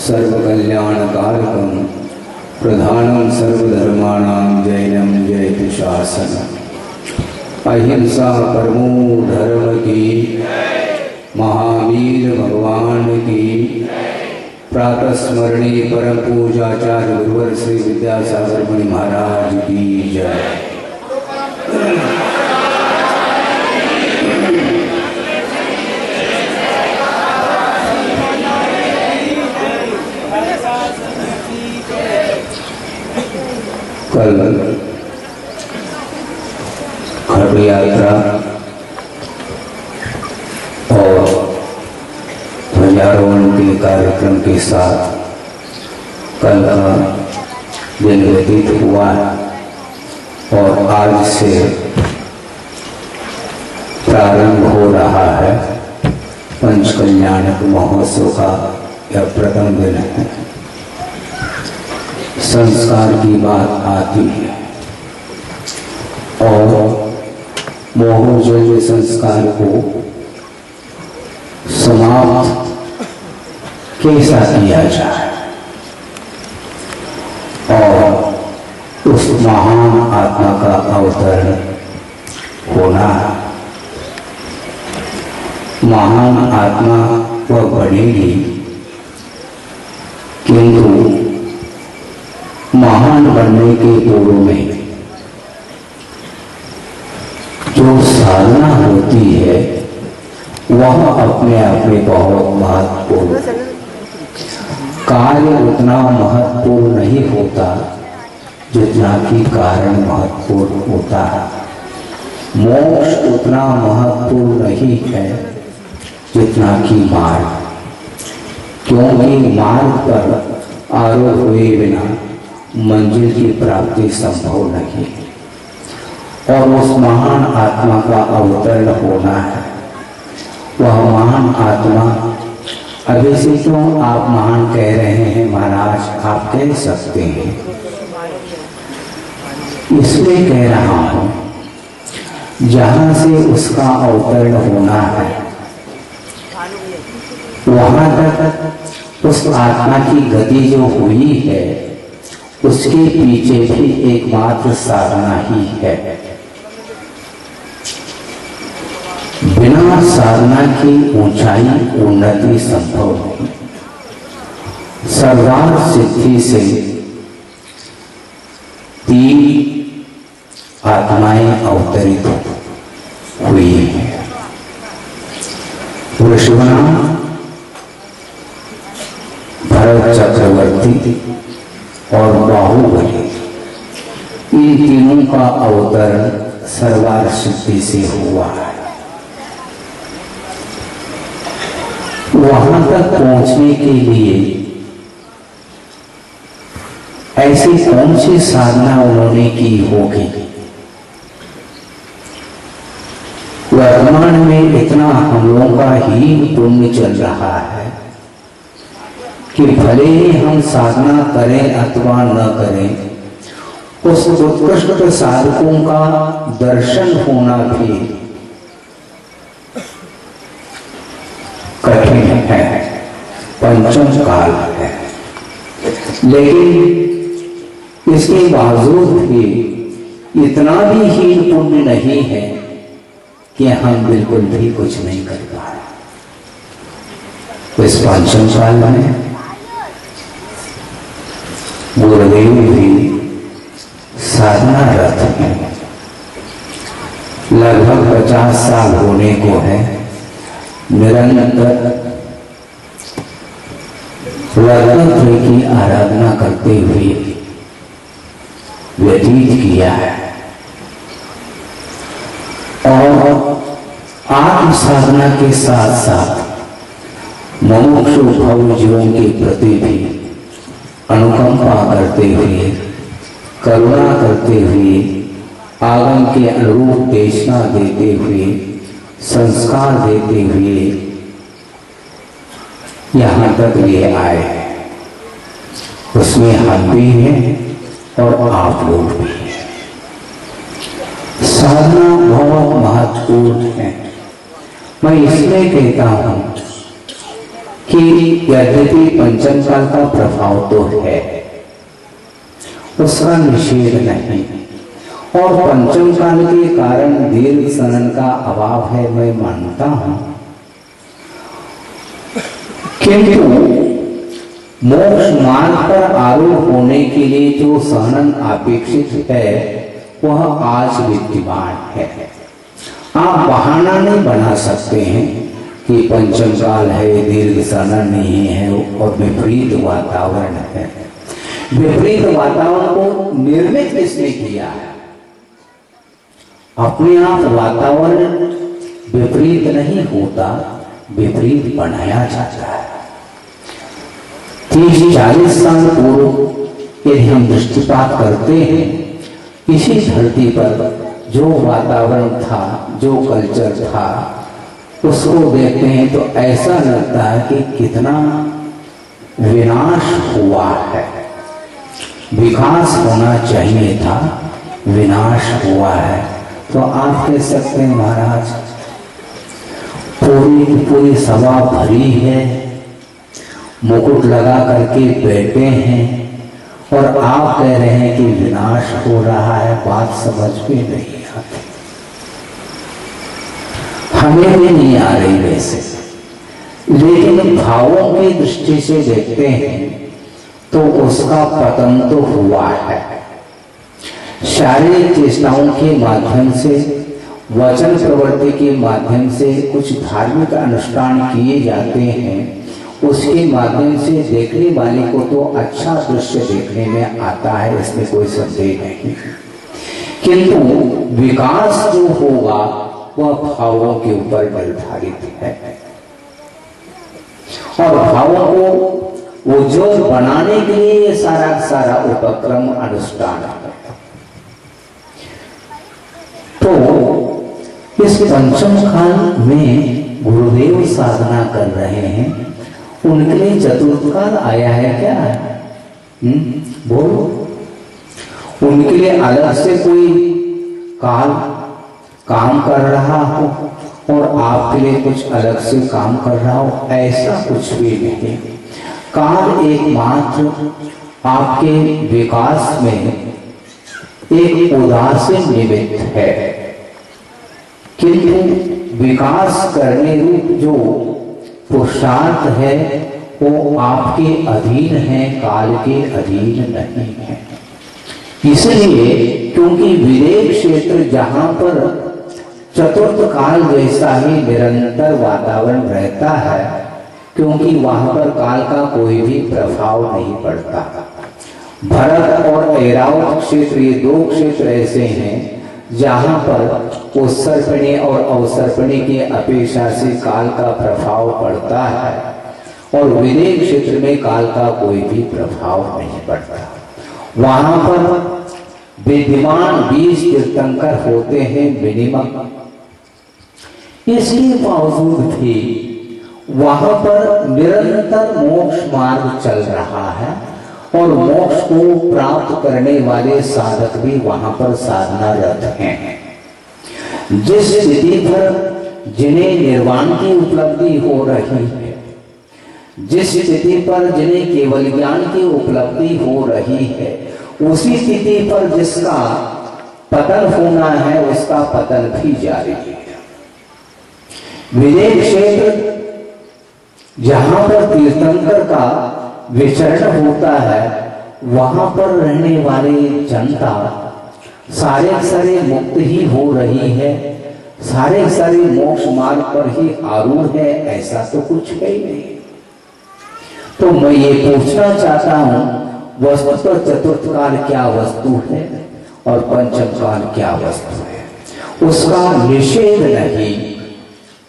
सर्वकल्याणकारकं प्रधानं सर्वधर्माणां जैनं जयतु शासनम्। अहिंसा परमो धर्म की, महावीर भगवान की, प्रातः स्मरणीय परम पूजाचार्य गुरुवर श्री विद्यासागर मुनि महाराज की जय। कल खड़ यात्रा और ध्वजारोहण के कार्यक्रम के साथ कल का दिन व्यतीत हुआ और आज से प्रारंभ हो रहा है पंचकल्याणक महोत्सव का यह प्रथम दिन है। संस्कार की बात आती है और मोहजोग संस्कार को समाप्त कैसा किया जाए और उस महान आत्मा का अवतरण होना। महान आत्मा वह बनेगी, किंतु महान बनने के पूर्व में जो साधना होती है वह अपने आप में बहुत महत्वपूर्ण। कार्य उतना महत्वपूर्ण नहीं होता जितना कि कारण महत्वपूर्ण होता है। मोक्ष उतना महत्वपूर्ण नहीं है जितना कि मार्ग, क्योंकि मार्ग पर आरोह हुए बिना मंजिल की प्राप्ति संभव नहीं और उस महान आत्मा का अवतरण होना है। वह महान आत्मा, अभी से क्यों आप महान कह रहे हैं महाराज, आप कह सकते हैं, इसलिए कह रहा हूं जहां से उसका अवतरण होना है वहां तक उस आत्मा की गति जो हुई है उसके पीछे भी एकमात्र साधना ही है। बिना साधना की ऊंचाई उन्नति संभव नहीं। सर्वार्थ सिद्धि से 3 आत्माएं अवतरित हुई हैं। वृषभनाम, भरत चक्रवर्ती और बाहुबली, इन तीनों का अवतरण सर्वार्थ सिद्धि से हुआ है। वहां तक पहुंचने के लिए ऐसी कौन सी साधना उन्होंने की होगी? वर्तमान में इतना हम लोगों का ही पुण्य चल रहा है कि भले ही हम साधना करें अथवा न करें, उस उत्कृष्ट साधकों का दर्शन होना भी कठिन है, पंचम काल है। लेकिन इसके बावजूद भी इतना भी हीन पुण्य नहीं है कि हम बिल्कुल भी कुछ नहीं कर पाए। इस पंचम काल में गुरुदेव भी साधनारत हैं। लगभग 50 साल होने को है निरंतर रत्नत्र की आराधना करते हुए व्यतीत किया है और आत्म साधना के साथ साथ मुमुक्षु भव जीवन के प्रति भी अनुकंपा करते हुए, करुणा करते हुए, आगम के अनुरूप देशना देते हुए, संस्कार देते हुए यहाँ तक ये आए। उसमें हम भी हैं और आप लोग भी हैं। साधना बहुत महत्वपूर्ण है। मैं इसलिए कहता हूँ कि यद्यपि पंचम काल का प्रभाव तो है, उसका निषेध नहीं, और पंचम काल के कारण दीर्घ सनन का अभाव है, मैं मानता हूं, किंतु मोक्ष मार्ग पर आरूढ़ होने के लिए जो सहनन अपेक्षित है वह आज विद्यमान है। आप बहाना नहीं बना सकते हैं कि पंचम काल है, दीर्घ सहनन नहीं है और विपरीत वातावरण है। विपरीत वातावरण को निर्मित किसने किया है? अपने आप वातावरण विपरीत नहीं होता, विपरीत बनाया जाता है। 30-40 साल पूर्व यदि हम दृष्टिपात करते हैं, इसी धरती पर जो वातावरण था, जो कल्चर था, उसको देखते हैं तो ऐसा लगता है कि कितना विनाश हुआ है। विकास होना चाहिए था, विनाश हुआ है। तो आप कह सकते हैं महाराज पूरी पूरी सभा भरी है, मुकुट लगा करके बैठे हैं और आप कह रहे हैं कि विनाश हो रहा है। बात समझ में नहीं आती, हमें भी नहीं आ रही वैसे, लेकिन भावों की दृष्टि से देखते हैं तो उसका पतन तो हुआ है। शारीरिक चेष्टाओं के माध्यम से, वचन प्रवृत्ति के माध्यम से कुछ धार्मिक अनुष्ठान किए जाते हैं, उसके माध्यम से देखने वाले को तो अच्छा दृश्य देखने में आता है, इसमें कोई संदेह नहीं, किंतु विकास जो होगा वह भावों के ऊपर निर्धारित है। और भावों को उज्ज्वल बनाने के लिए ये सारा उपक्रम अनुष्ठान है। तो इस पंचम काल में गुरुदेव साधना कर रहे हैं, उनके लिए चतुर्थ काल आया है क्या? बोलो, उनके लिए अलग से कोई काल काम कर रहा हो और आपके लिए कुछ अलग से काम कर रहा हो, ऐसा कुछ भी नहीं। काल एकमात्र आपके विकास में एक उदासीन निमित्त है, किंतु विकास करने रूप जो पुरुषार्थ है वो आपके अधीन है, काल के अधीन नहीं है। इसलिए क्योंकि विवेक क्षेत्र जहां पर चतुर्थ काल जैसा ही निरंतर वातावरण रहता है, क्योंकि वहां पर काल का कोई भी प्रभाव नहीं पड़ता। भरत और ऐरावत क्षेत्र, ये दो क्षेत्र ऐसे हैं जहां पर उत्सर्पणी और अवसर्पणी की अपेक्षा से काल का प्रभाव पड़ता है, और विवेक क्षेत्र में काल का कोई भी प्रभाव नहीं पड़ता। वहां पर विद्यमान 20 तीर्थंकर होते हैं मिनिमम। इसके बावजूद भी वहां पर निरंतर मोक्ष मार्ग चल रहा है, और मोक्ष को प्राप्त करने वाले साधक भी वहां पर साधनारत हैं। जिस स्थिति पर जिन्हें निर्वाण की उपलब्धि हो रही है, जिस स्थिति पर जिन्हें केवल ज्ञान की उपलब्धि हो रही है, उसी स्थिति पर जिसका पतन होना है उसका पतन भी जारी है। विवेक क्षेत्र जहां पर तीर्थंकर का विचरण होता है, वहां पर रहने वाले जनता सारे मुक्त ही हो रही है, सारे मोक्ष मार्ग पर ही आरूढ़ है, ऐसा तो कुछ है ही नहीं। तो मैं ये पूछना चाहता हूं, वस्तुतः चतुर्थ काल क्या वस्तु है और पंचम काल क्या वस्तु है? उसका निषेध नहीं,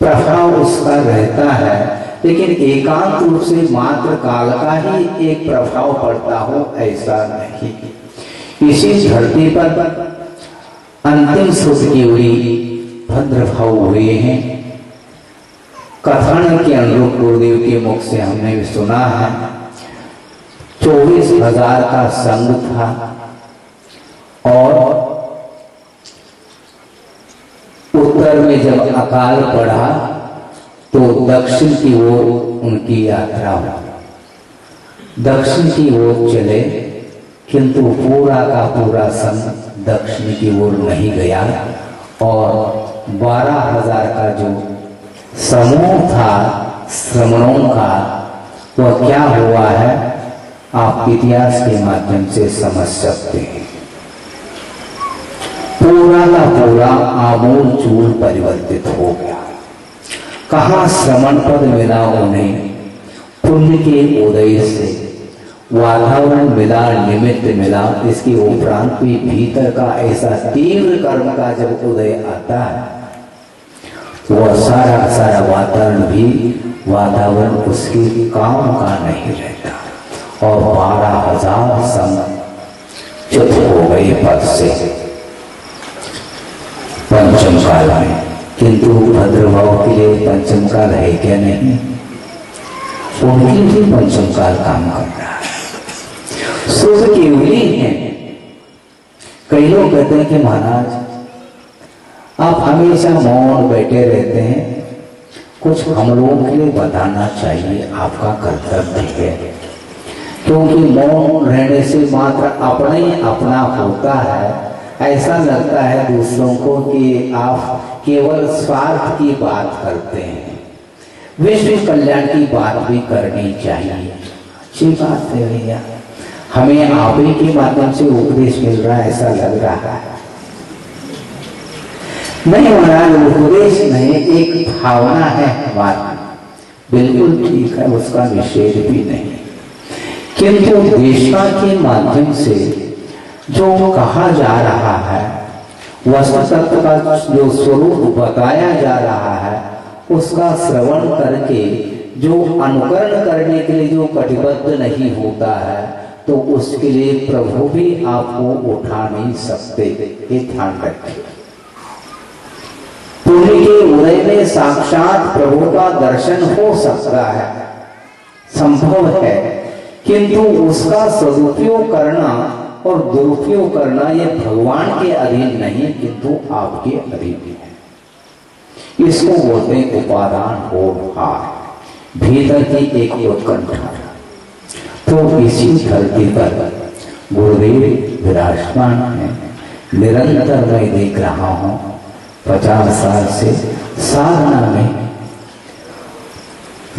प्रभाव उसका रहता है, लेकिन एकांत रूप से मात्र काल का ही एक प्रभाव पड़ता हो ऐसा नहीं। इसी धरती पर अंतिम श्रुति की हुई भद्रभाव हुए हैं। कथन के अनुरूप गुरुदेव के मुख से हमने भी सुना है, 24,000 का संघ था और उत्तर में जब अकाल पड़ा तो दक्षिण की ओर उनकी यात्रा हुई। दक्षिण की ओर चले, किंतु पूरा का पूरा संघ दक्षिण की ओर नहीं गया और 12,000 का जो समूह था श्रमणों का, वह क्या हुआ है आप इतिहास के माध्यम से समझ सकते हैं। पूरा का पूरा आमूल चूल परिवर्तित हो गया। कहाँ श्रमण पद मिला उन्हें, पुण्य के उदय से वातावरण मिला, निमित्त मिला। इसके उपरांत भी भीतर का ऐसा तीव्र कर्म का जब उदय आता है, वह सारा सारा वातावरण उसके काम का नहीं रहता और 12,000 संग चुप हो गए पद से पंचम काल में। किंतु भद्रभाव के लिए पंचम काल है क्या? नहीं, उनके लिए पंचम काल काम कर रहा है। सुख केवली है। कई लोग कहते हैं कि महाराज आप हमेशा मौन बैठे रहते हैं, कुछ हम लोगों के लिए बताना चाहिए, आपका कर्तव्य है। क्योंकि मौन रहने से मात्र अपना ही अपना होता है। ऐसा लगता है दूसरों को कि आप केवल स्वार्थ की बात करते हैं। विश्व कल्याण की बात भी करनी चाहिए, अच्छी बात है भैया। हमें आप ही के माध्यम से उपदेश मिल रहा है, ऐसा लग रहा है। नहीं महाराज, उपदेश नहीं, एक भावना है हमारी, बिल्कुल ठीक है, उसका निषेध भी नहीं। किंतु देशना के माध्यम से जो कहा जा रहा है, वस्तु तत्व का जो स्वरूप बताया जा रहा है, उसका श्रवण करके जो अनुकरण करने के लिए जो कटिबद्ध नहीं होता है, तो उसके लिए प्रभु भी आपको उठा नहीं सकते। ये ध्यान रखिए। पुण्य के उदय में साक्षात प्रभु का दर्शन हो सकता है, संभव है, किंतु उसका सदुपयोग करना और दुरुपयोग करना ये भगवान के अधीन नहीं, किंतु आपके अधीन है। इसको बोलते हैं उपादान होड़, भीतर की एक उत्कंठा। तो इसी धरती पर गुरुदेव विराजमान है। निरंतर मैं देख रहा हूं 50 साल से साधना में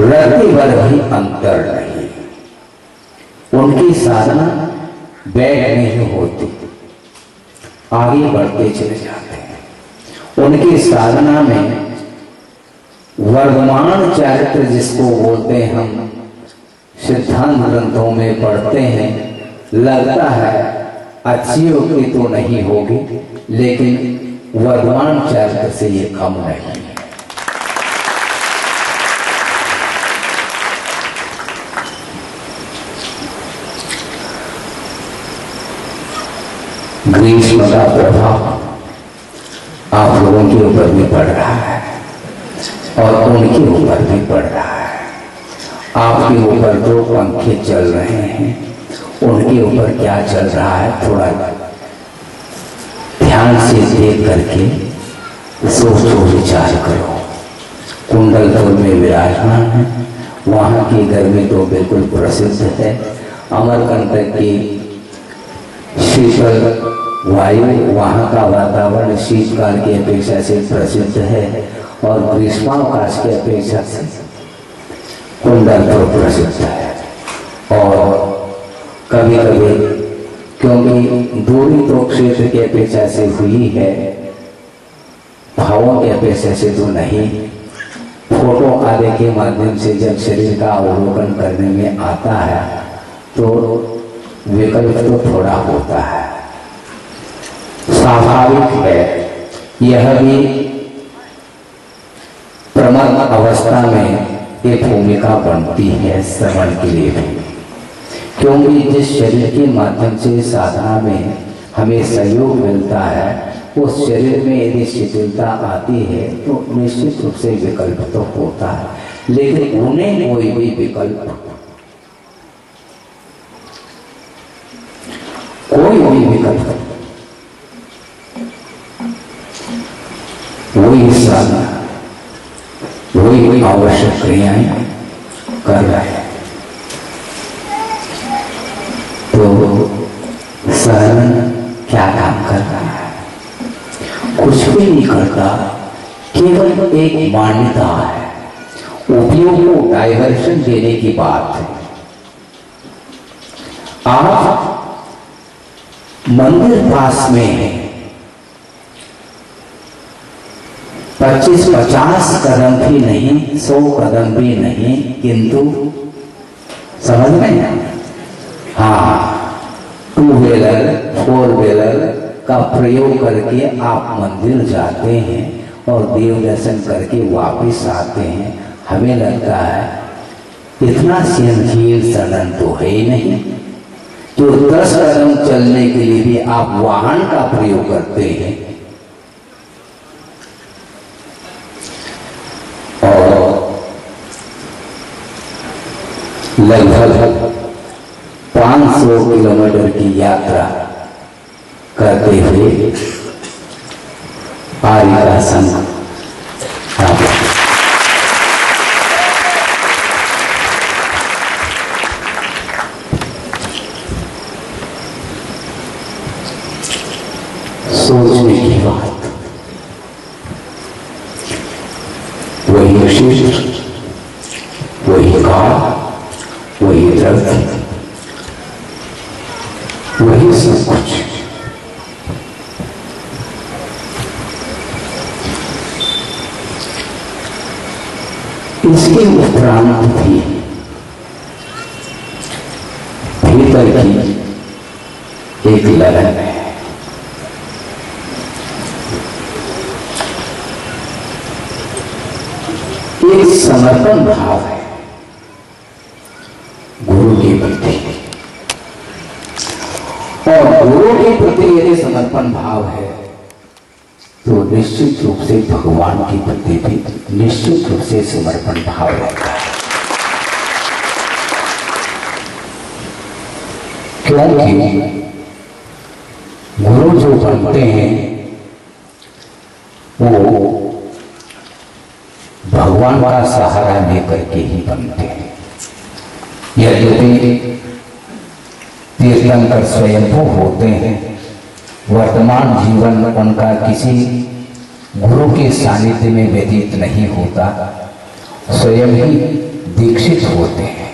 रत्ती भर भी अंतर नहीं। उनकी साधना बैठ नहीं होती, आगे बढ़ते चले जाते हैं। उनकी साधना में वर्तमान चरित्र जिसको बोलते हैं, हम सिद्धांत ग्रंथों में पढ़ते हैं, लगता है अच्छी होगी तो नहीं होगी, लेकिन वर्तमान चरित्र से ये कम नहीं है। ग्रीष्म का प्रभाव आप लोगों के ऊपर भी पड़ रहा है और उनके ऊपर भी पड़ रहा है। आपके ऊपर दो पंखे चल रहे हैं, उनके ऊपर क्या चल रहा है थोड़ा ध्यान से देख करके सोचो, विचार करो। कुंडलपुर में विराजमान है, वहां की गर्मी तो बिल्कुल प्रसिद्ध है। अमरकंटक की शीतल वायु, वहाँ का वातावरण शीतकाल की अपेक्षा से प्रसिद्ध है और ग्रीष्मावकाश की अपेक्षा से कुंडलपुर प्रसिद्ध है। और कभी कभी क्योंकि दूरी तो क्षेत्र की अपेक्षा से हुई है, भावों की अपेक्षा से तो नहीं। फोटो आदि के माध्यम से जब शरीर का अवलोकन करने में आता है तो विकल्प तो थोड़ा होता है, स्वाभाविक है। यह भी प्रमद अवस्था में एक भूमिका बनती है श्रवण के लिए भी, क्योंकि जिस शरीर के माध्यम से साधना में हमें सहयोग मिलता है, उस शरीर में यदि शिथिलता आती है तो निश्चित रूप से विकल्प तो होता है, लेकिन उन्हें कोई भी विकल्प, कोई भी विकल्प, वही साधना वही आवश्यक क्रियाएं कर रहे हैं। तो सहन क्या काम कर रहा है? कुछ भी नहीं करता, केवल एक मान्यता है, उपयोग को डायवर्शन देने की बात है। आप मंदिर पास में है, 25-50 कदम भी नहीं, 100 कदम भी नहीं, किंतु समझ में, हाँ, 2 व्हीलर 4 व्हीलर का प्रयोग करके आप मंदिर जाते हैं और देव दर्शन करके वापस आते हैं। हमें लगता है इतना सहनशील सदन तो है ही नहीं, तो 10 कदम चलने के लिए भी आप वाहन का प्रयोग करते हैं। और लगभग 500 किलोमीटर की यात्रा करते हुए आर्य का संघ सोचने की बात, वही क्षेत्र, वही काल, वही द्रव्य, वही सब कुछ। इसके उपरांत भी भीतर की एक लहर है, एक समर्पण भाव है गुरु के प्रति, और गुरु के प्रति यदि समर्पण भाव है तो निश्चित रूप से भगवान के प्रति भी निश्चित रूप से समर्पण भाव रहता है। क्योंकि गुरु जो बनते हैं वो भगवान का सहारा लेकर के ही बनते हैं। यद्यपि तीर्थंकर स्वयंभू होते हैं, वर्तमान जीवन उनका किसी गुरु के सानिध्य में व्यतीत नहीं होता, स्वयं ही दीक्षित होते हैं।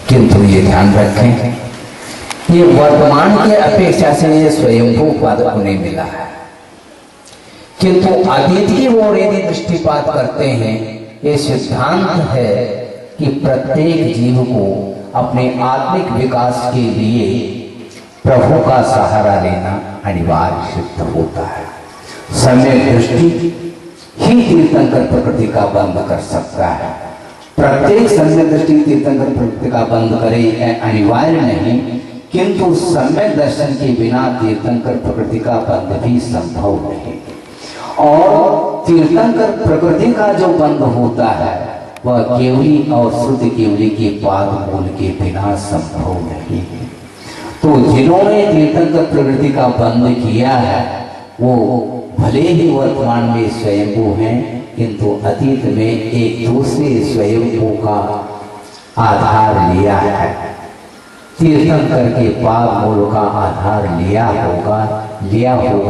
किंतु ये ध्यान रखें, ये वर्तमान के अपेक्षा से ये स्वयंभू पद उन्हें मिला है, किंतु अतीत की ओर यदि दृष्टिपात करते हैं, ये सिद्धांत है कि प्रत्येक जीव को अपने आत्मिक विकास के लिए प्रभु का सहारा लेना अनिवार्य सिद्ध होता है। सम्यक दृष्टि ही तीर्थंकर प्रकृति का बंध कर सकता है। प्रत्येक सम्यक दृष्टि तीर्थंकर प्रकृति का बंध करे अनिवार्य नहीं, किंतु सम्यक दर्शन के बिना तीर्थंकर प्रकृति का बंध भी संभव नहीं। और तीर्थंकर प्रकृति का जो बंध होता है वह केवली और शुद्ध केवली के पाद मूल के बिना संभव नहीं है। तो जिन्होंने तीर्थंकर प्रकृति का बंध किया है वो भले ही वर्तमान में स्वयंभू हैं, किंतु अतीत में एक दूसरे स्वयंभू का आधार लिया है। तीर्थंकर के पाद मूल का आधार लिया होगा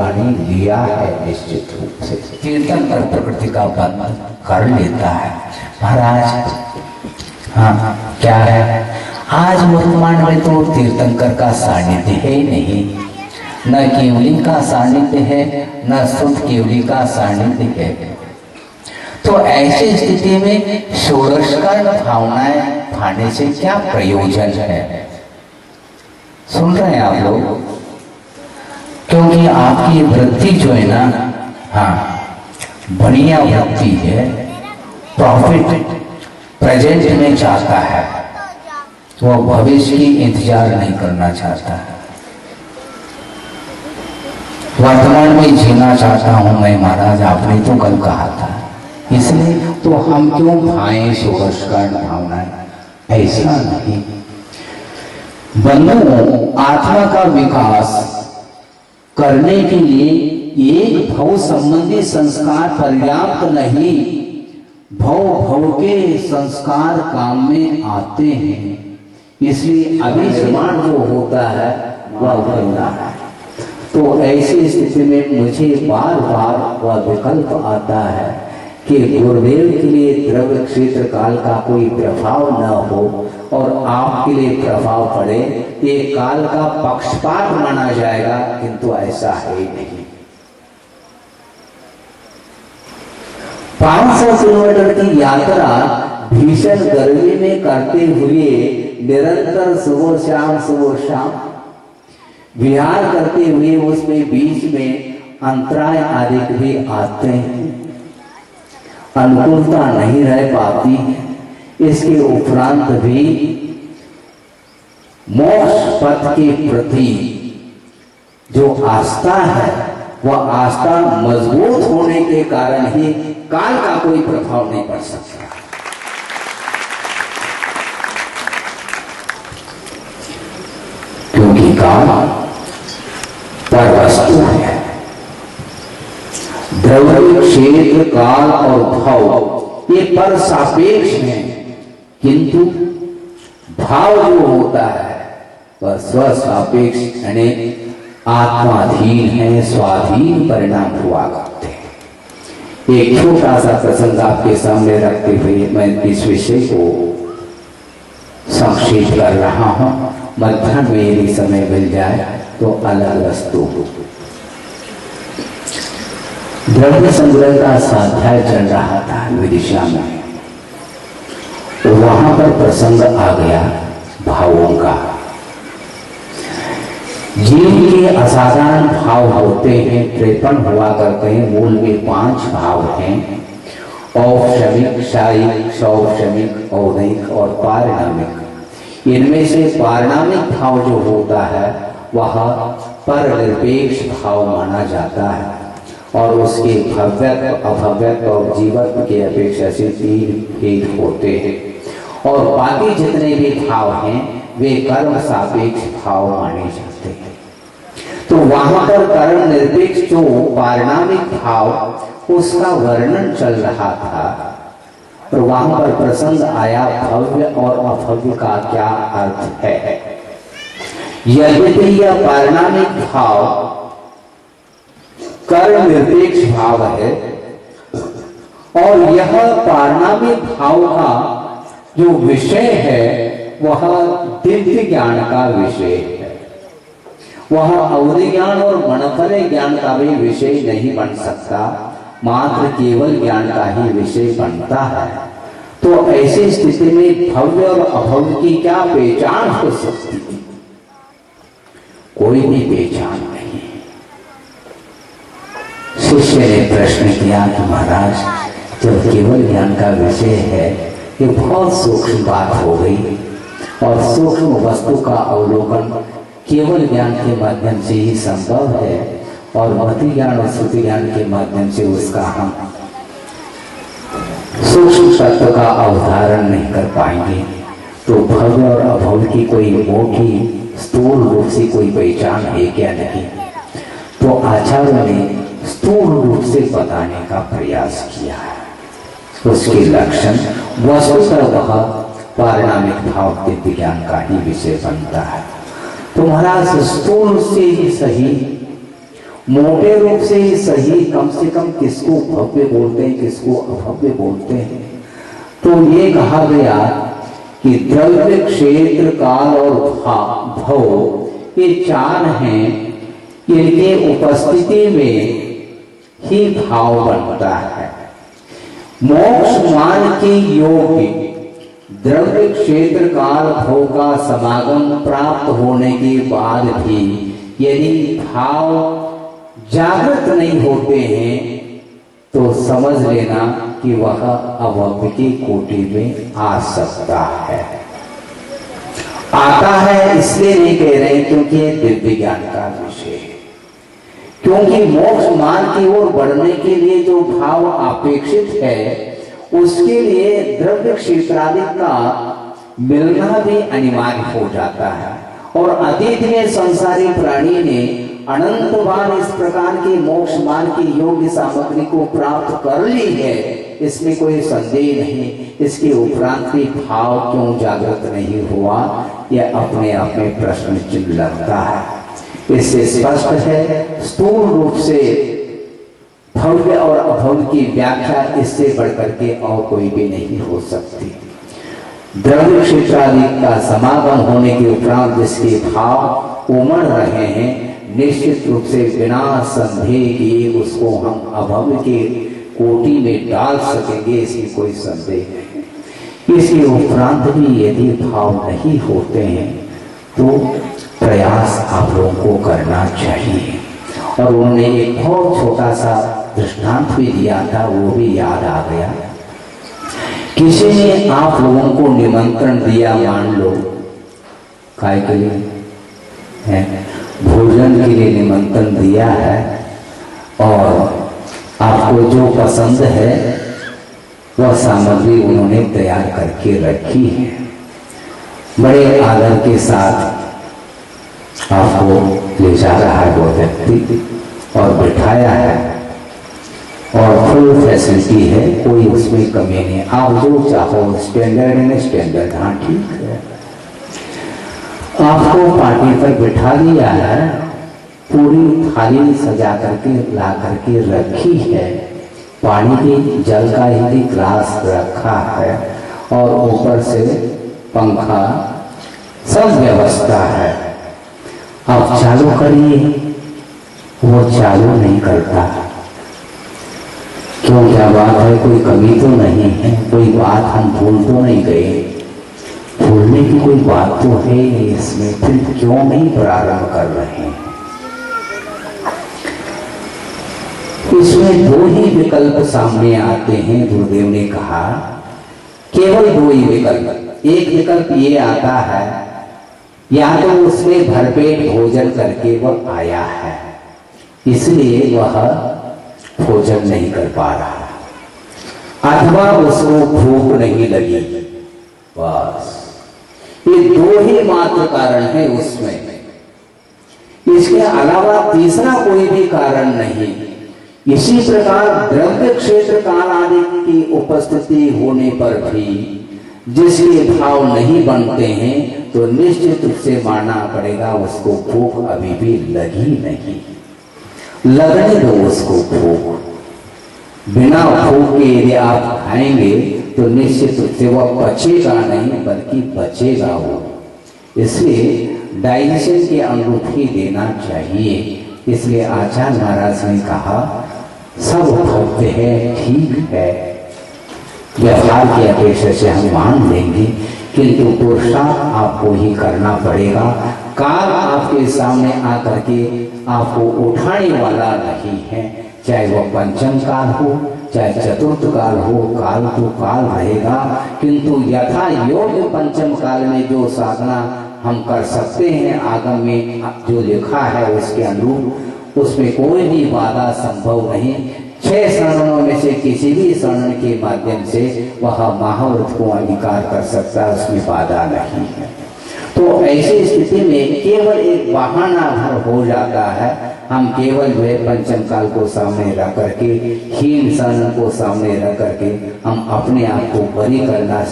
नहीं, लिया है निश्चित रूप से। तीर्थंकर प्रकृति का बंध कर लेता है। महाराज हाँ क्या है, आज वर्तमान में तो तीर्थंकर का सानिध्य है नहीं, न केवली का सानिध्य है, न शुद्ध केवली का सानिध्य है। तो ऐसी स्थिति में षोडशकर्ण भावनाएं खाने से क्या प्रयोजन है? सुन रहे हैं आप लोग? क्योंकि आपकी वृत्ति जो है ना, हाँ बढ़िया वृत्ति है, प्रॉफिट प्रेजेंट में चाहता है, वो भविष्य की इंतजार नहीं करना चाहता है। वर्तमान में जीना चाहता हूं मैं महाराज, आपने तो कल कहा था, इसलिए तो हम क्यों खाएं षोडशकर्ण भावनाएं? ऐसा नहीं बंधुओं, आत्मा का विकास करने के लिए एक भव संबंधी संस्कार पर्याप्त नहीं, भव भव के संस्कार काम में आते हैं, इसलिए अभी निर्माण जो होता है वह बनना है। तो ऐसी स्थिति में मुझे बार बार वह विकल्प आता है कि गुरुदेव के लिए द्रव्य क्षेत्र काल का कोई प्रभाव न हो और आपके लिए प्रभाव पड़े, ये काल का पक्षपात माना जाएगा, किंतु ऐसा है नहीं। 500 किलोमीटर की यात्रा भीषण गर्मी में करते हुए निरंतर सुबह शाम विहार करते हुए उसमें बीच में अंतराय आदि भी आते हैं, अनुकूलता नहीं रह पाती है। इसके उपरांत भी मोक्ष पथ के प्रति जो आस्था है वह आस्था मजबूत होने के कारण ही काल का कोई प्रभाव नहीं पड़ सकता। क्योंकि काल पर वस्तु है। द्रव्य क्षेत्र काल और भाव ये पर सापेक्ष हैं, किंतु भाव जो होता है वह स्व सापेक्ष यानी आत्माधीन है, स्वाधीन परिणाम हुआ करते हैं। एक छोटा सा प्रसंग आपके सामने रखते हुए मैं इस विषय को संक्षेप कर रहा हूं। मध्याह्न में यदि समय मिल जाए तो अलग वस्तु द्रव्य संग्रह का स्वाध्याय चल रहा था विदिशा में, तो वहां पर प्रसंग आ गया भावों का। जीव के असाधारण भाव होते हैं, 53 हुआ करते हैं। मूल में 5 भाव हैं, औपशमिक, शारीरिक, सौपशमिक, औदैहिक और पारिणामिक। इनमें से पारिणामिक भाव जो होता है वह परनिरपेक्ष भाव माना जाता है और उसके भव्यत्व, अभव्यत्व और जीवत्व के अपेक्षा से 3 भेद होते हैं और बाकी जितने भी भाव हैं वे कर्म सापेक्ष भाव माने जाते हैं। तो वहां पर कर्म निरपेक्ष जो पारिणामिक भाव उसका वर्णन चल रहा था और वहां पर प्रसंग आया भव्य और अभव्य का क्या अर्थ है। यद्यपि यह पारिणामिक भाव कर्म निरपेक्ष भाव है और यह पारिणामिक भाव का जो विषय है वह दिव्य ज्ञान का विषय है। वह अवधि ज्ञान और मनफल ज्ञान का भी विषय नहीं बन सकता, मात्र केवल ज्ञान का ही विषय बनता है। तो ऐसी स्थिति में भव्य और अभव्य की क्या पहचान हो सकती है? कोई भी पहचान नहीं। शिष्य ने प्रश्न किया कि महाराज, जब केवल ज्ञान का विषय है, ये बहुत सूक्ष्म बात हो गई और सूक्ष्म वस्तु का अवलोकन केवल ज्ञान के माध्यम से ही संभव है और मति ज्ञान और श्रुति ज्ञान के माध्यम से उसका हम सूक्ष्म तत्व का अवधारण नहीं कर पाएंगे। तो भव्य और अभव्य की कोई मोटी स्थूल रूप से कोई पहचान है क्या? नहीं। तो आचार्य ने स्थूल रूप से बताने का प्रयास किया है। उसके लक्षण वस्तुतः वह पारिणामिक भाव दिव्य ज्ञान का ही विषय बनता है। तो महाराज स्थूल से ही सही, मोटे रूप से ही सही, कम से कम किसको भव्य बोलते हैं, किसको अभव्य बोलते हैं। तो ये कहा गया कि द्रव्य, क्षेत्र, काल और भव ये 4 हैं, इनके उपस्थिति में ही भाव बनता है। मोक्ष मार्ग के योग्य द्रव्य, क्षेत्र, काल, भव का समागम प्राप्त होने के बाद भी यदि भाव जागृत नहीं होते हैं तो समझ लेना कि वह अभव्य की कोटि में आ सकता है। आता है इसलिए नहीं कह रहे क्योंकि यह दिव्य ज्ञान का विषय है। क्योंकि मोक्ष मार्ग की ओर बढ़ने के लिए जो भाव अपेक्षित है उसके लिए द्रव्य क्षेत्रादि का मिलना भी अनिवार्य हो जाता है। और अतीत में संसारी प्राणी ने अनंत बार इस प्रकार के मोक्ष मार्ग की योग्य सामग्री को प्राप्त कर ली है, इसमें कोई संदेह नहीं। इसके उपरांत भी भाव क्यों जागृत नहीं हुआ, यह अपने आप में प्रश्न चिन्ह लगता है। इससे स्पष्ट है स्थूल रूप से भव्य और अभव्य की व्याख्या इससे बढ़कर के और कोई भी नहीं हो सकती। द्रव्य क्षेत्रादि का समागम होने के उपरांत जिसके भाव उमड़ रहे हैं, निश्चित रूप से बिना संदेह किए उसको हम अभव्य के कोटि में डाल सकेंगे, इसमें कोई संदेह नहीं। इसके उपरांत भी यदि भाव नहीं होते हैं तो प्रयास आप लोगों को करना चाहिए। और उन्होंने एक बहुत छोटा सा दृष्टांत भी दिया था, वो भी याद आ गया। किसी ने आप लोगों को निमंत्रण दिया, मान लो काय के लिए है, भोजन के लिए निमंत्रण दिया है, और आपको जो पसंद है वह सामग्री उन्होंने तैयार करके रखी है। बड़े आदर के साथ आपको ले जा रहा है वो व्यक्ति और बिठाया है, और फुल फैसिलिटी है, कोई उसमें कमी नहीं। आप जो चाहो स्टैंडर्ड में स्टैंडर्ड, हाँ ठीक है। आपको पार्टी पर बिठा दिया है, पूरी थाली सजा करके ला करके रखी है, पानी की जल का ही ग्लास रखा है, और ऊपर से पंखा, सब व्यवस्था है। अब चालू करिए, वो चालू नहीं करता। क्यों, क्या बात है? कोई कमी तो नहीं है, कोई बात हम भूल तो नहीं गए? भूलने की कोई बात तो है इसमें, फिर क्यों नहीं प्रारंभ कर रहे हैं? इसमें दो ही विकल्प सामने आते हैं। गुरुदेव ने कहा केवल दो ही विकल्प। एक विकल्प ये आता है, या तो उसने भरपेट भोजन करके वह आया है, इसलिए वह भोजन नहीं कर पा रहा, अथवा उसको भूख नहीं लगी, बस ये दो ही मात्र कारण है उसमें। इसके अलावा तीसरा कोई भी कारण नहीं। इसी प्रकार द्रव्य क्षेत्र काल आदि की उपस्थिति होने पर भी जिसके भाव नहीं बनते हैं, तो निश्चित रूप से मानना पड़ेगा उसको भूख अभी भी लगी नहीं। लगने दो उसको भूख। बिना भूख के यदि आप खाएंगे तो निश्चित रूप से वह पचेगा नहीं, बल्कि बचेगा वो। इसलिए डाइजेशन के अनुरूप ही देना चाहिए। इसलिए आचार्य महाराज ने कहा सब भक्त है, ठीक है, व्यवहार की अपेक्षा से हम मान लेंगे, किंतु पुरुषार्थ आपको ही करना पड़ेगा। काल आपके सामने आकर के आपको उठाने वाला नहीं है, चाहे वह पंचम काल हो चाहे चतुर्थ काल हो, काल तो काल रहेगा। किंतु यथा योग्य पंचम काल में जो साधना हम कर सकते हैं, आगम में जो लिखा है उसके अनुरूप, उसमें कोई भी बाधा संभव नहीं। 6 शरणों में से किसी भी शरण के माध्यम से वह महाव्रत को अंगीकार कर सकता है, उसमें बाधा नहीं है। तो ऐसी स्थिति में केवल एक बहाना भर हो जाता है। हम केवल जो है पंचम काल को सामने रख करके, हीन शरण को सामने रख करके हम अपने आप को बरी करना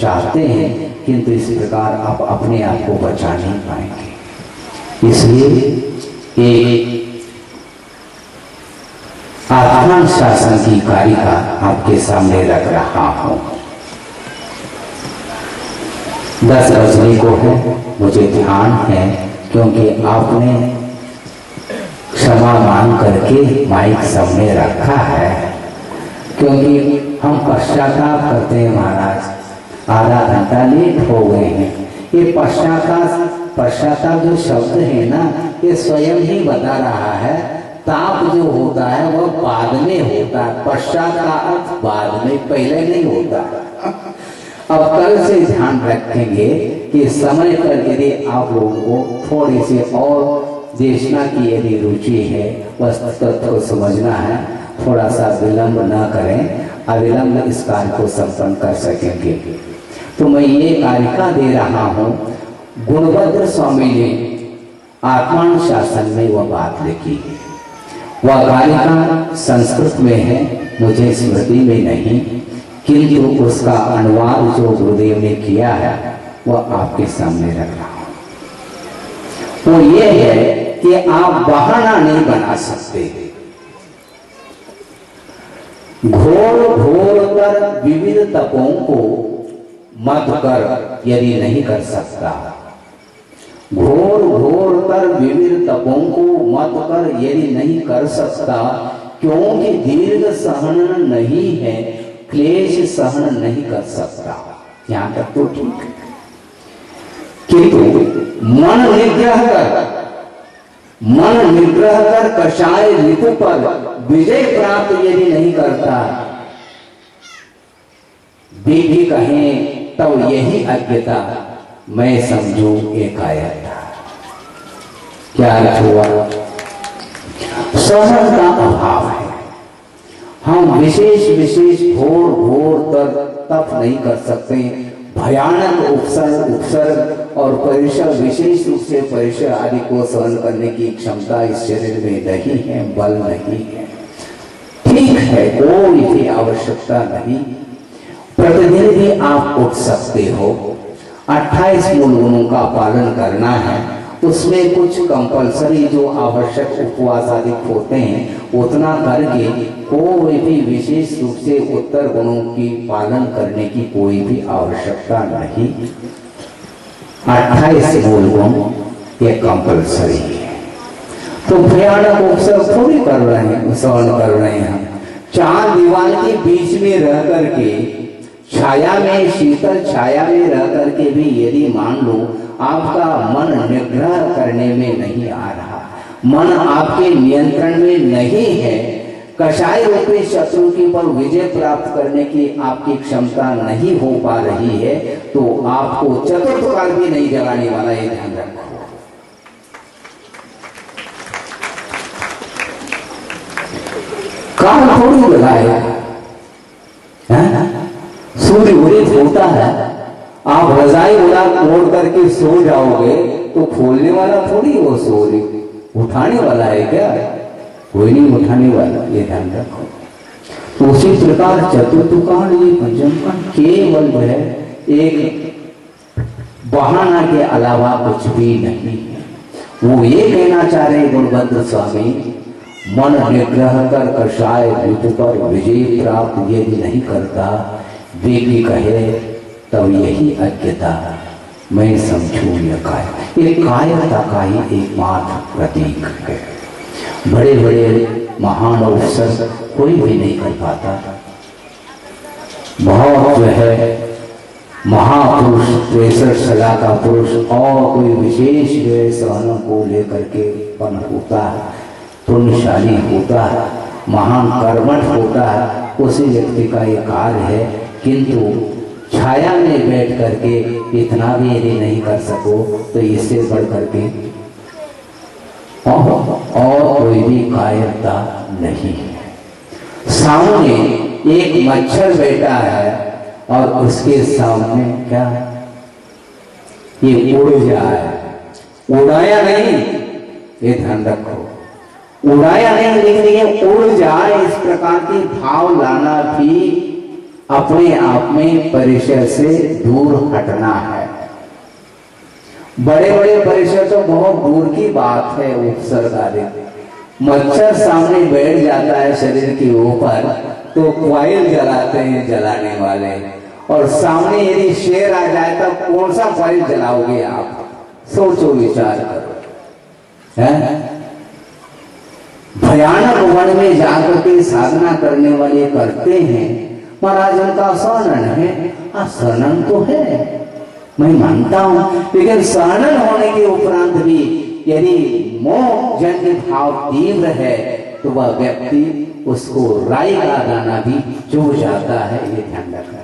चाहते हैं, किंतु इस प्रकार आप अपने आप को बचा नहीं पाएंगे। इसलिए एक आत्मान शासन की कारिका आपके सामने रख रहा हूं। 10 बजने को है, मुझे ध्यान है, क्योंकि आपने क्षमा मांग करके माइक सामने रखा है, क्योंकि हम पश्चाताप करते हैं महाराज, आधा घंटा लेट हो गए हैं। ये पश्चाताप जो शब्द है ना, ये स्वयं ही बता रहा है, ताप जो होता है वह बाद में होता है, पश्चाताप बाद में, पहले नहीं होता। अब कल से ध्यान रखेंगे कि समय पर यदि आप लोगों को थोड़ी सी और देशना की यदि रुचि है, बस तत्व को समझना है, थोड़ा सा विलंब न करें, अविलंब इस कार्य को संपन्न कर सकेंगे। तो मैं ये कारिका दे रहा हूँ। गुणभद्र स्वामी ने आत्मानुशासन में वह बात लिखी है। वह गालिका संस्कृत में है, मुझे स्मृति में नहीं, किंतु उसका अनुवाद जो गुरुदेव ने किया है वह आपके सामने रख रहा हूं। वो ये है कि आप बहाना नहीं बना सकते। घोर घोर कर विविध तपों को मत कर यदि नहीं कर सकता, घोर घोर कर विविध तपों को मत कर यदि नहीं कर सकता, क्योंकि दीर्घ सहन नहीं है, क्लेश सहन नहीं कर सकता। यहां तक तो ठीक है, किंतु मन निग्रह कर कषाय ऋतु पर विजय प्राप्त यदि नहीं करता, भी कहें तो यही अज्ञता, मैं समझू एकायता। क्या अर्थ हुआ? सहन का अभाव है। हम विशेष घोर घोर तप नहीं कर सकते। भयानक उपसर्ग और परिसर, विशेष रूप से परिसर आदि को सहन करने की क्षमता इस शरीर में नहीं है, बल नहीं है। ठीक है, कोई भी आवश्यकता नहीं। प्रतिदिन भी आप उठ सकते हो। 28 मूल गुणों का पालन करना है, उसमें कुछ कंपलसरी जो आवश्यक उपवास आदि होते हैं उतना करके कोई भी विशेष रूप से उत्तर गुणों की पालन करने की कोई भी आवश्यकता नहीं। 28 मूल गुण ये कंपलसरी है। तो भयानक उपसर्ग थोड़ी कर रहे हैं, सहन कर रहे हैं। हम चार दीवार के बीच में रह करके छाया में, शीतल छाया में रह करके भी यदि मान लो आपका मन निग्रह करने में नहीं आ रहा, मन आपके नियंत्रण में नहीं है, कषाय रूपी शत्रु के पर विजय प्राप्त करने की आपकी क्षमता नहीं हो पा रही है, तो आपको चतुर्थ काल भी नहीं जगाने वाला, ये ध्यान रखो। काल थोड़ी जगाएगा, सूर्य उदित होता है, आप रजाई ओढ़ करके सो जाओगे तो खोलने वाला थोड़ी वो सूर्य, उठाने वाला है क्या? कोई नहीं उठाने वाला, ये ध्यान रखो। तो उसी प्रकार चतुर्थ काल, ये पंचम काल केवल है एक बहाना के अलावा कुछ भी नहीं है। वो ये कहना चाह रहे गुणवंत स्वामी, मन निग्रह कर कषाय ऋतु पर विजय प्राप्त यदि नहीं करता, वे भी कहे तब यही अज्ञता, मैं समझू यह कायरता। ये कायरता का ही एकमात्र प्रतीक है। बड़े बड़े महान अवसर कोई भी नहीं कर पाता। बहुत जो है महापुरुष, 63 सलाह का पुरुष और कोई विशेष जो है सहनों को लेकर के बन होता है, पुण्यशाली होता है, महान कर्मठ होता है, उसी व्यक्ति का ये कार्य है। किंतु छाया में बैठ करके इतना भी यदि नहीं कर सको तो इससे बढ़ करके और कोई भी कायरता नहीं है। सामने एक मच्छर बैठा है और उसके सामने क्या है? ये उड़ जाए, उड़ाया नहीं, ये ध्यान रखो, उड़ाया नहीं, लेकिन ये उड़ जाए, इस प्रकार की भाव लाना भी अपने आप में परिसर से दूर हटना है। बड़े बड़े परिसर तो बहुत दूर की बात है। उपसर्ग आदि मच्छर सामने बैठ जाता है शरीर के ऊपर तो कॉइल जलाते हैं जलाने वाले, और सामने यदि शेर आ जाए तब कौन सा कॉइल जलाओगे आप? सोचो, विचार करो। है भयानक वन में जाकर के साधना करने वाले करते हैं, महाराज उनका शरणन है। शरणन तो है, मैं मानता हूं, लेकिन शरणन होने के उपरांत भी यदि मोह जन्य भाव तीव्र है तो वह व्यक्ति उसको राई का दाना भी चुभ जाता है, ये ध्यान रखना।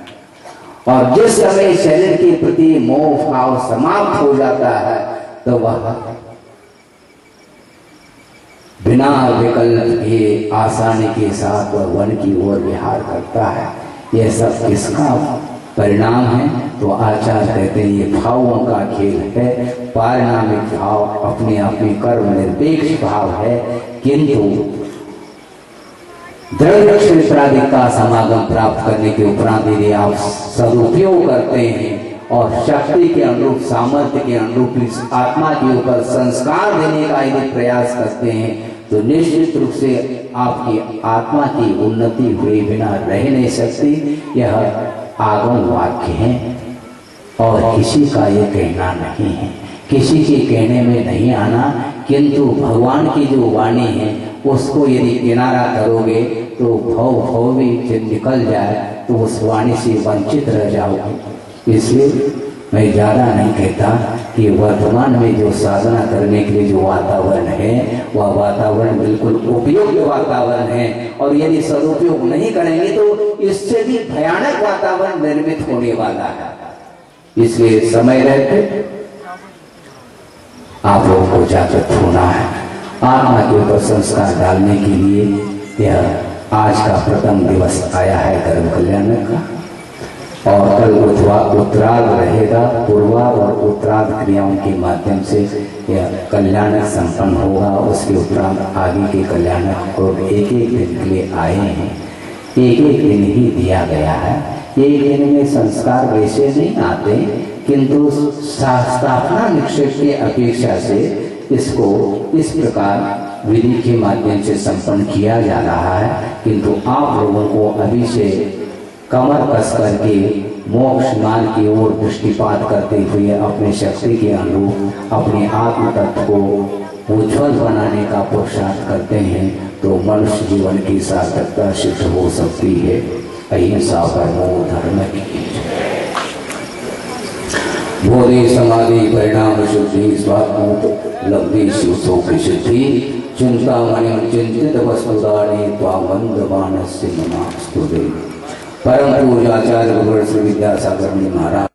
और जिस समय शरीर के प्रति मोह भाव समाप्त हो जाता है तो वह बिना विकल्प के आसानी के साथ वह वन की ओर विहार करता है। यह सब किसका परिणाम है, तो आचार्य कहते हैं ये भावों का खेल है। पारिणामिक भाव अपने आप में कर्म निरपेक्ष भाव है, किंतु दृढ़ क्षेत्रादि का समागम प्राप्त करने के उपरांत यदि आप सदुपयोग करते हैं और शक्ति के अनुरूप, सामर्थ्य के अनुरूप इस आत्मा के ऊपर संस्कार देने का यदि प्रयास करते हैं, तो निश्चित रूप से आपकी आत्मा की उन्नति हुए बिना रह नहीं सकती। यह आगम वाक्य है और किसी का ये कहना नहीं है, किसी के कहने में नहीं आना, किंतु भगवान की जो वाणी है उसको यदि किनारा करोगे तो भव भी निकल जाए तो उस वाणी से वंचित रह जाओगे। इसलिए मैं ज़्यादा नहीं कहता कि वर्तमान में जो साधना करने के लिए जो वातावरण है वह वातावरण बिल्कुल उपयुक्त वातावरण है, और यदि सदुपयोग नहीं करेंगे तो इससे भी भयानक वातावरण निर्मित होने वाला है। इसलिए समय रहते आप लोगों को जागृत होना है। आत्मा के ऊपर संस्कार डालने के लिए यह आज का प्रथम दिवस आया है कर्म कल्याण का, और कल उत्तरार्ध रहेगा। पूर्वार्ध और उत्तरार्ध क्रियाओं के माध्यम से यह कल्याण संपन्न होगा। उसके उपरांत आगे के कल्याण को एक एक दिन के लिए आए हैं, एक एक दिन ही दिया गया है। एक दिन में संस्कार वैसे नहीं आते, किंतु स्थापना निक्षेप की अपेक्षा से इसको इस प्रकार विधि के माध्यम से संपन्न किया जा रहा है। किंतु आप लोगों को अभी से कमर कस करके मोक्ष मार्ग की ओर दृष्टिपात करते हुए अपने शक्ति के अनुरूप अपने आत्म तत्व को उज्ज्वल बनाने का पुरुषार्थ करते हैं, तो मनुष्य जीवन की सार्थकता सिद्ध हो सकती है। अहिंसा परमो धर्म की बोधि समाधि परिणाम शुद्धि स्वात्म लब्धि शिवसो की सिद्धि चिंतामणि चिंतित वस्तुदानी त्वामंदमानस्य नमस्तुते। परम पूज्य आचार्य गुरु श्री विद्यासागर महाराज।